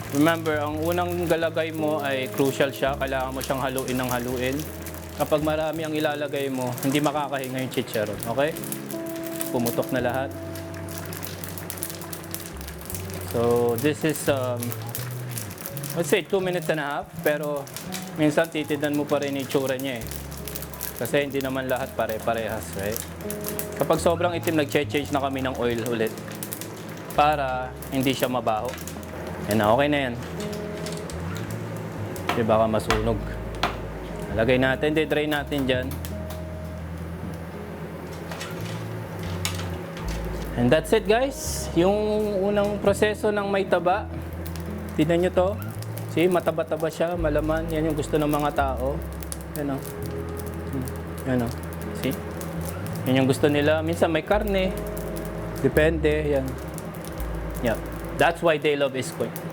Remember, ang unang galagay mo ay crucial siya. Kailangan mo siyang haluin ng haluin. Kapag marami ang ilalagay mo, hindi makakahinga yung chicharon. Okay? Pumutok na lahat. So, this is, let's say 2 minutes and a half. Pero, minsan titignan mo pa rin yung itsura niya eh. Kasi hindi naman lahat pare-parehas, right? Kapag sobrang itim, nag-change na kami ng oil ulit. Para hindi siya mabaho. Yan na, okay na yan. Kasi baka masunog. Lagay natin, de-drain natin dyan. And that's it guys. Yung unang proseso ng may taba. Tignan nyo to. See, mataba-taba siya, malaman. Yan yung gusto ng mga tao. Yan o. Yan o. See? Yan yung gusto nila. Minsan may karne. Depende. Yan. Yeah. That's why they love Iskoy.